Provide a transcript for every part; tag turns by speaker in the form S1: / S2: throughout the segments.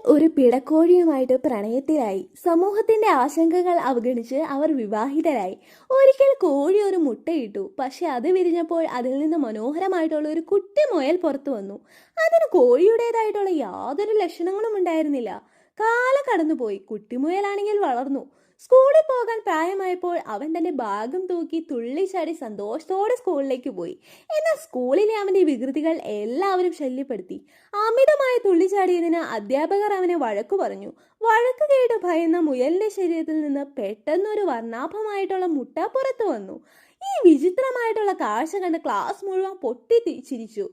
S1: ഒരു പിടക്കോഴിയുമായിട്ട് പ്രണയത്തിലായി. സമൂഹത്തിന്റെ ആശങ്കകൾ അവഗണിച്ച് അവർ വിവാഹിതരായി. ഒരിക്കൽ കോഴി ഒരു മുട്ടയിട്ടു. പക്ഷെ അത് വിരിഞ്ഞപ്പോൾ അതിൽ നിന്ന് മനോഹരമായിട്ടുള്ള ഒരു കുട്ടി മുയൽ പുറത്തു വന്നു. അതിന് കോഴിയുടേതായിട്ടുള്ള യാതൊരു ലക്ഷണങ്ങളും ഉണ്ടായിരുന്നില്ല. കാലം കടന്നുപോയി. കുട്ടിമുയലാണെങ്കിൽ വളർന്നു. സ്കൂളിൽ പോകാൻ പ്രായമായപ്പോൾ അവൻ തന്റെ ബാഗും തൂക്കി തുള്ളിച്ചാടി സന്തോഷത്തോടെ സ്കൂളിലേക്ക് പോയി. എന്നാൽ സ്കൂളിലെ അവന്റെ വികൃതികൾ എല്ലാവരും ശല്യപ്പെടുത്തി. അമിതമായ തുള്ളിച്ചാടിയതിന് അധ്യാപകർ അവനെ വഴക്കു പറഞ്ഞു. വഴക്ക് കേട്ട് ഭയന്ന മുയലിന്റെ ശരീരത്തിൽ നിന്ന് പെട്ടെന്നൊരു വർണ്ണാഭമായിട്ടുള്ള മുട്ട പുറത്തു വന്നു. ഈ വിചിത്രമായിട്ടുള്ള കാഴ്ച കണ്ട് ക്ലാസ് മുഴുവൻ ചിരിച്ചു.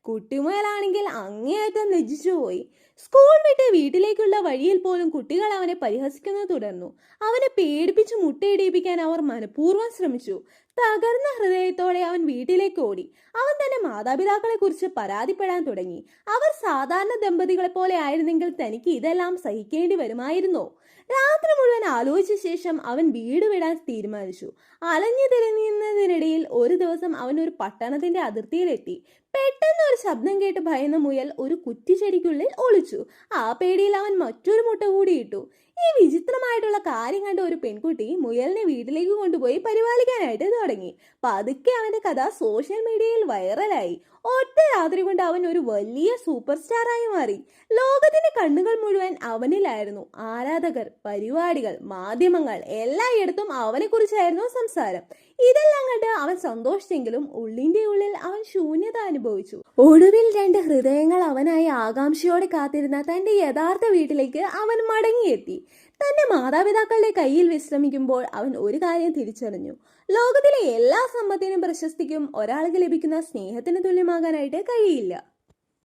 S1: കുട്ടിമുയലാണെങ്കിൽ അങ്ങേയറ്റം ലജ്ജിച്ചുപോയി. സ്കൂൾ വിട്ട് വീട്ടിലേക്കുള്ള വഴിയിൽ പോലും കുട്ടികൾ അവനെ പരിഹസിക്കുന്നത് തുടർന്നു. അവനെ പേടിപ്പിച്ച് മുട്ടയിടിപ്പിക്കാൻ അവർ മനഃപൂർവ്വം ശ്രമിച്ചു. തകർന്ന ഹൃദയത്തോടെ അവൻ വീട്ടിലേക്ക് ഓടി. അവൻ തന്റെ മാതാപിതാക്കളെ കുറിച്ച് പരാതിപ്പെടാൻ തുടങ്ങി. അവർ സാധാരണ ദമ്പതികളെ പോലെ ആയിരുന്നെങ്കിൽ തനിക്ക് ഇതെല്ലാം സഹിക്കേണ്ടി വരുമായിരുന്നോ? രാത്രി മുഴുവൻ ആലോചിച്ച ശേഷം അവൻ വീട് വിടാൻ തീരുമാനിച്ചു. അലഞ്ഞു തിരിഞ്ഞതിനിടയിൽ ഒരു ദിവസം അവൻ ഒരു പട്ടണത്തിന്റെ അതിർത്തിയിലെത്തി. പെട്ടെന്ന് ഒരു ശബ്ദം കേട്ട് ഭയന്ന മുയൽ ഒരു കുറ്റിച്ചെടിക്കുള്ളിൽ ഒളിച്ചു. ആ പേടിയിൽ അവൻ മറ്റൊരു മുട്ട കൂടി ഇട്ടു. ഈ വിചിത്രമായിട്ടുള്ള കാര്യം കണ്ട ഒരു പെൺകുട്ടി മുയലിനെ വീട്ടിലേക്ക് കൊണ്ടുപോയി പരിപാലിക്കാനായിട്ട് തുടങ്ങി. പതുക്കെ അവന്റെ കഥ സോഷ്യൽ മീഡിയയിൽ വൈറലായി. ഒറ്റ രാത്രി കൊണ്ട് അവൻ ഒരു വലിയ സൂപ്പർ സ്റ്റാറായി മാറി. ലോകത്തിന്റെ കണ്ണുകൾ മുഴുവൻ അവനിലായിരുന്നു. ആരാധകർ, പരിപാടികൾ, മാധ്യമങ്ങൾ എല്ലായിടത്തും അവനെ കുറിച്ചായിരുന്നു സംസാരം. ഇതെല്ലാം കണ്ട് അവൻ സന്തോഷിച്ചെങ്കിലും ഉള്ളിന്റെ ഉള്ളിൽ അവൻ ശൂന്യത അനുഭവിച്ചു. ഒടുവിൽ 2 ഹൃദയങ്ങൾ അവനായി ആകാംക്ഷയോടെ കാത്തിരുന്ന തന്റെ യഥാർത്ഥ വീട്ടിലേക്ക് അവൻ മടങ്ങിയെത്തി. തന്റെ മാതാപിതാക്കളുടെ കയ്യിൽ വിശ്രമിക്കുമ്പോൾ അവൻ ഒരു കാര്യം തിരിച്ചറിഞ്ഞു. ലോകത്തിലെ എല്ലാ സമ്പത്തിനും പ്രശസ്തിക്കും ഒരാൾക്ക് ലഭിക്കുന്ന സ്നേഹത്തിന് തുല്യമാകാനായിട്ട് കഴിയില്ല.